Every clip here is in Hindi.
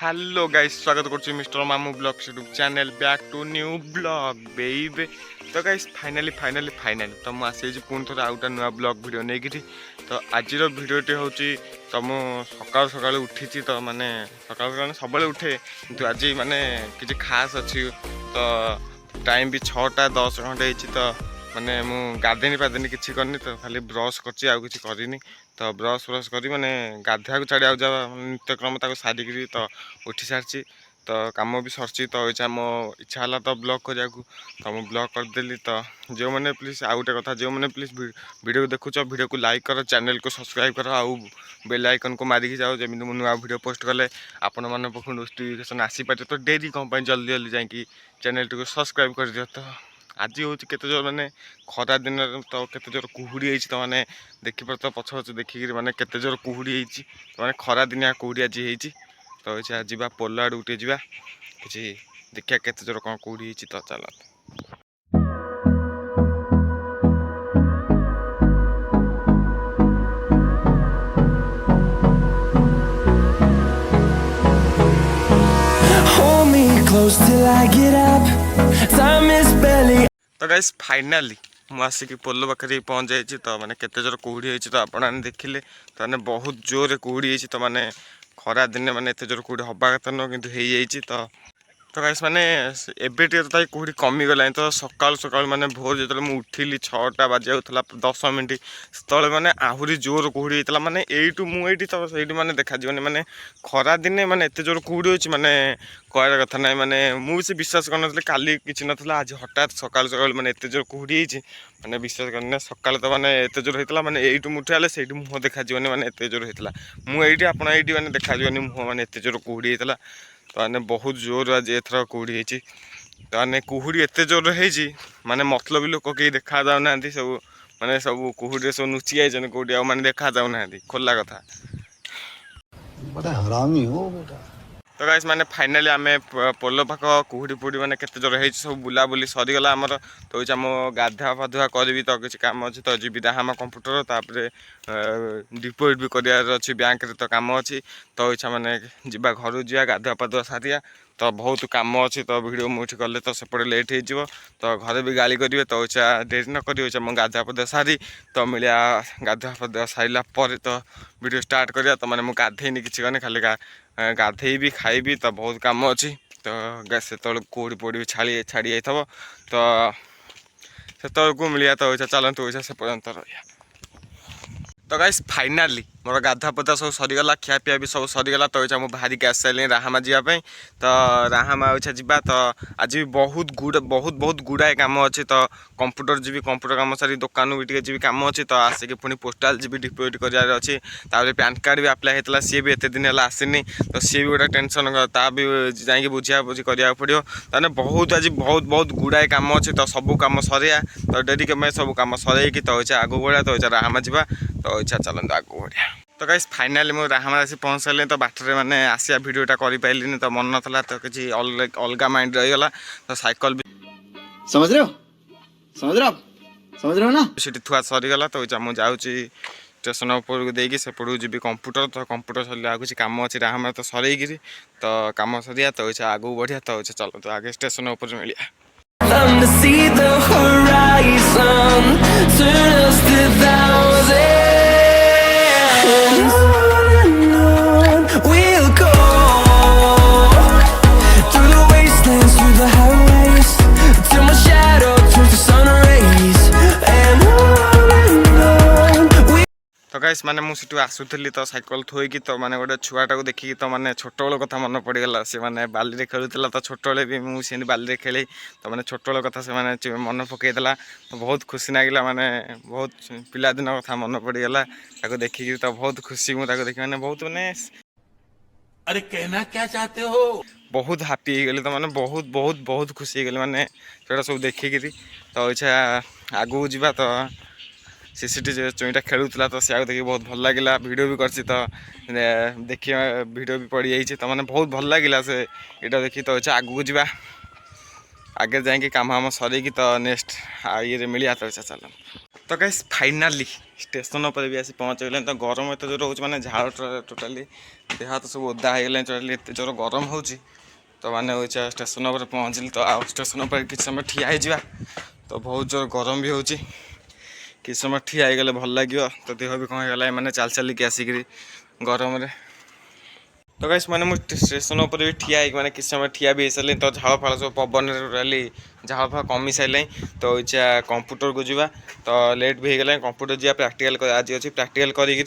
हेलो गाइस, स्वागत कर Mister Mamu vlog YouTube channel back to new vlog babe. तो गाइस फाइनाली तो मुझे पुणी थोड़ा आउटा नुआ ब्लॉग वीडियो नहीं कि तो आज भिडियोटी हूँ तो मुझे सकाल सकाल उठी तो माने सकाल सब उठे कि आज माने किसी खास अच्छी तो टाइम भी 6:10 घंटे तो माने मु गाधेनी पाधेनी किसी करनी तो खाली ब्रश करनी तो ब्रश करी माने गाधा को छाड़ी आउ नित्यक्रम सारिकी तो उठी सारी तो कम भी सरची तो इच्छा मो इच्छा है तो ब्लॉग करा तो मुझे ब्लॉग करदेली तो जो मैंने प्लीज आउ गोटे कथा जो मैंने प्लीज वीडियो को देखुच वीडियो को लाइक कर चैनल को सब्सक्राइब कर आउ बेल आइकन को मारिकी जाओ जमी मुझे नुआ वीडियो पोस्ट कले आपण मन पाखु नोटिफिकेशन आसीपे तो डेरी कम जल्दी जल्दी जाकि चैनल टी को सब्सक्राइब कर दियो। तो आज हूँ केते जोर माने खरा दिन तो केते जोर कुहुड़ी होती तो मैंने देखिपार तो पछ पछ देखिक मैंने केते जोर कुहुड़ी होती मैंने खरा दिनिया कुहुड़ी आज होती तो इच्छा जा पोल आड़ उठे जा कि देखिया केते जोर कौन कुहुड़ी होती तो चल तो गाइस फाइनाली मुझे पोल पाखे पहुँच जाइए तो मैंने केते जोर कुहुड़ी होती तो आप देखिले तो मैंने बहुत जोर कुहुड़ी होती तो मैंने खरा दिन मैंने एत जोर कुहुड़ी हवा कथा नुह कि तो गाइस माने एबे तो कुहुड़ी कमिगला तो सकाल सकाल माने भोर जो मुझे उठिली 6टा बाजे 10 मिनट से माने आहरी जोर कुहुड़ी होता माने यू मुझे तो सही मैंने देखा माने खरा दिने माने एत जोर कुहुड़ी होची माने कहर कथा ना माने मुझे विश्वास कर काली किसी नाला आज हठात सकाल सकाल माने एत जोर कुहुड़ी होची माने विश्वास करना सकाल तो माने एत जोर होता माने यू मुठे से मुह देखा माने एत जोर होता मुझे आपड़ ये मैंने देखा मुह माने एत जोर कुहुड़ी होता तो मैंने बहुत जोर आज एथर कुहुड़ी होती तो मैंने कुहुड़ी एत जोर होती माने मतलब लोक कहीं देखा जाऊना सब माने सब कुहुड़ी सब नुची जाइए कौटी आ माने देखा जाऊना खोला कथा हरामी हो बेटा। तो गाइस माने फाइनाली आम पोल पाख कुहुड़ी पुड़ी मैंने केते जोर होती सब बुलाबुली सरीगला आमर तो इच्छा मो गाधा फाधुआ करी तो किसी कम अच्छे तो जी राहामा कंप्यूटर तापर डिपोजिट भी करार अच्छी बैंक तो कम अच्छी तो इच्छा मैंने जा घर जा गाधुआ पाधुआ सारिया तो बहुत कम अच्छी तो वीडियो मुझे कले तो सेपटे लेट हो तो घर भी गाली करेंगे तो इच्छा डेरी न कर मो गाधुआ पाधुआ सारी तो मिलिया गाधुआ पाधुआ सारा पर तो वीडियो स्टार्ट करा तो मैंने मुझे गाधेनी किसी करनी खाली गाधे भी खाइबी तो बहुत कम अच्छी तो से कुहुड़ी पुड़ी छाड़ी जाइए तो से मिलिया तो इच्छा चलतु इच्छा से पर्यंत रहा। तो गाइस फाइनाली मोर गाधा पदा सब सरीगला खियापिया भी सब सरीगला तो इच्छा मुझे बाहर के आस सारे राहामा जावाई तो राहामा इच्छा जा तो आज भी बहुत गुड़ाए कम अच्छी तो कंप्यूटर जी कंप्यूटर कम सारी दुकान भी जी कम अच्छी तो आसिक पुणी पोस्टाल जी डिपोजिट करार अच्छी पैन कार्ड भी आप्लाय होता सी भी एत दिन है आसनी तो सी भी गोटे टेंशन ता भी जा बुझा बुझी करा पड़ो ताने बहुत आज बहुत गुड़ाए कम अच्छी तो सब कम सरिया तो डेरी के सब कम सर तो इच्छा आगू बढ़िया तो इच्छा राहामा जा तो इच्छा चलते आगू बढ़िया। तो गाइस फाइनाली मुझे राहामा आसी पहुँच सारे तो बाटर मैंने आसिया भिडियोटा कर तो मन ना तो किसी अलग माइंड रहीगला तो साइकिल भी समझ रहे हो ना सीटी थुआ सरीगला तो इच्छा मुझे जाऊँगी स्टेशन उपरको देकी से पड़ू जी कंप्यूटर तो कंप्यूटर सर आगे कम अच्छी राहामा तो सरईकि तो कम सरिया तो इच्छा आगू बढ़िया तो इच्छा चलो तो आगे स्टेशन उपर मिलिया तो गाइस माने मुझे आसुली तो साइकिल थोईकी तो माने गोटे छुआटा को देखिकी तो माने छोट बेल कथा मन पड़गला से माने बाली रे खेलुला तो छोट बेले भी मुझे बाली रे खेले तो माने छोट बेल कथा से माने मन पकईदेला तो बहुत खुशी लगिला माने बहुत पिलादिन कथा मन पड़गला ताको देखिकी तो बहुत खुशी मुझे देखी माने बहुत माने अरे कहना क्या चाहते हो बहुत हापी गली तो माने बहुत खुशी गली माने सब देखिकी तो इच्छा आगू जा तो सीसीटी चुईटा खेलुला तो सियाको देखिए बहुत भल लगे वीडियो भी करसी तो देखिए वीडियो भी पड़ जाइए तो मैंने बहुत भल लगे से यहाँ देखी तो इच्छा आगू जा आगे जाकि कम हम सरईकी तो नेक्स्ट ये मिलिया तो इच्छा चल। तो गाइस फाइनाली स्टेशन पर भी आसी पहुँचगले। तो गरम एत जोर हो झाड़ टोटाली देह हाथ सब ओदा हो गले टोटाली एत जोर गरम हो तो मैंने हो स्टेशन पर पहुँचली। तो आ स्टेशन पर किसी समय ठिया हो तो बहुत जोर गरम भी हो किसी समय ठिया हो भल लगे। तो देह भी कौन होगा मैंने चल चलिक आसिक गरम। तो गाइस मैंने मुझे स्टेशन पर भी ठिया मैंने किसी समय ठिया भी हो सारे। तो झाड़ फाड़ सब पवन टोटाली झाड़ फाड़ कमी सारे। तो इच्छा कंप्यूटर को जावा तो लेट भी हो गला। कंप्यूटर जा प्रैक्टिकल आज अच्छी प्रैक्टिकल करी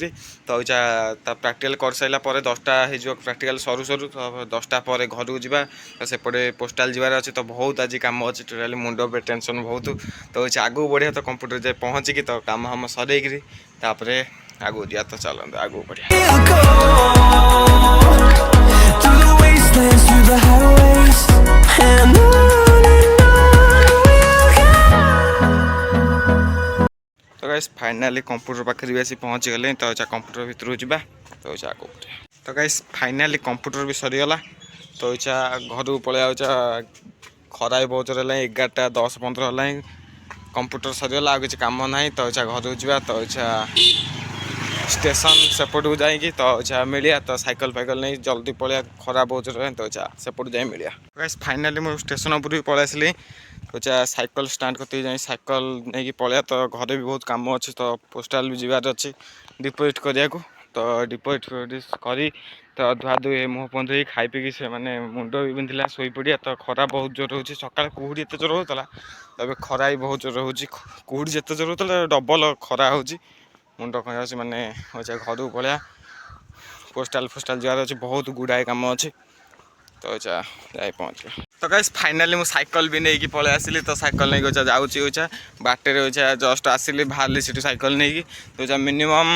तो इच्छा प्रैक्टिकल कर सारा 10टा हो प्रैक्टिकल सरू सरू तो 10टा पर घर को जावा। तो सेपटे पोस्टाल जबार अच्छे तो बहुत आज कम अच्छे टोटाली मुंड पे टेंशन बहुत। तो इच्छा आगू बढ़िया तो कंप्यूटर जाए पहुँचिकी तो कम हम सर तापर आगू जा। तो चलते आगू बढ़िया। Through the wastelands, through the highways, and we'll go. तो गाइस फाइनाली कंप्यूटर पाखे भी आसी पहुँची गले। तो कंप्यूटर भीतर जावा। तो आगू तो गाइस फाइनाली कंप्यूटर भी सरीगला। तो घर को पलि खरा भी बहुत जोर है 11:10-15 है कंप्यूटर सरीगला। आ किसी कम ना तो घर को जावा। तो स्टेशन सेपट को जाकि तो मिलिया तो साइकिल फाइकल नहीं जल्दी पलिया खरा बहुत जोर है। तो सेपट जाए मिलिया। गाइस फाइनाली मुझे स्टेशन उपर भी पलि आसली। तो साइकिल स्टार्ट करते जाए साइकिल नहीं पलिया। तो घर भी बहुत कम अच्छे तो पोस्टाल भी जबार अच्छे डिपोजिट करिया को। तो डिपोजिट करी तो धुआ धुई मुँह फुह धोई खाई पी से मैंने मुंड भी बिंधिला शोई पड़िया। तो खरा बहुत जोर हो सका कुहुड़ी एत जोर होता तो खरा भी बहुत जोर हो कुहुड़ी जिते जोर होता डबल खरा हो मुंड कह मैंने घर को पलिया पोस्टाल फोस्टाल जबार अच्छे बहुत गुड़ाए कम अच्छे। तो जाए पहुँच गया। तो गाइस फाइनाली मुझे साइकिल भी नहीं पलि आसली। तो साइकिल नहीं जाऊँगी बाटर जस्ट आसली बाहर से साइकिल नहीं। तो मिनिमम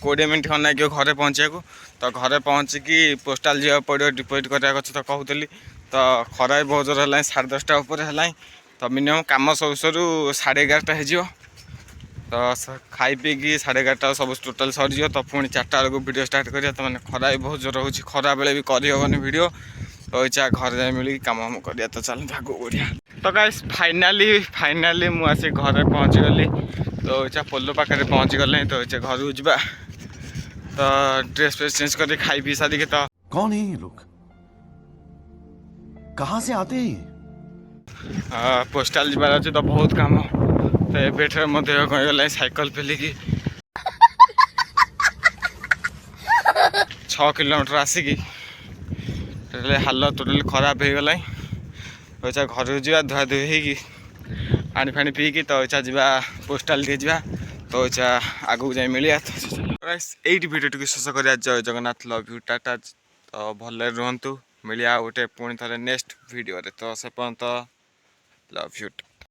20 मिनट खंड लगे घरे पहुँचा को। तो घरे पहुँचिकी पोस्टाल जावाक पड़ो डिपोजिट कराया तो कहूली। तो खरा भी बहुत जोर है 10:30 उपर है। तो मिनिमम कम सरू सरू 11:30 हो। तो खाई पीकी 11:30 सब टोटाल सरीज। तो पुणी 4टा बेलू वीडियो स्टार्ट करिया। तो मैंने खरा भी बहुत जोर हो खरा बेले भी करहबनी वीडियो। तो घर जाए मिल कम हम कर। तो चल आगू बढ़िया। तो गाइस फाइनाली मुझे घर पहुँची गली। तो पोलो पाखे पहुँची गले। तो घर को जा। तो ड्रेस फ्रेस चेंज कर खाई पी सारिक तो कौन है ये लोग? कहाँ से आते हैं? पोस्टाल जबार अच्छे तो बहुत कम। तो एबेठे देह कहींगला साइकिल पेलिकी 6 किलोमीटर आसिकी टोटाली हालत टोटाली खराब हो गला। तो घर को जा धुआ धुई हो पानी फाणी पीकी। तो जा पोस्टाल टे जा। तो आगू जाए मिलिया। तो यही भिडियो शेष कर जय जगन्नाथ लव यू टाटा। तो भल रुहतु मिलिया गोटे पुणी थे नेक्स्ट भिडियो। तो से पर्यंत लव यू।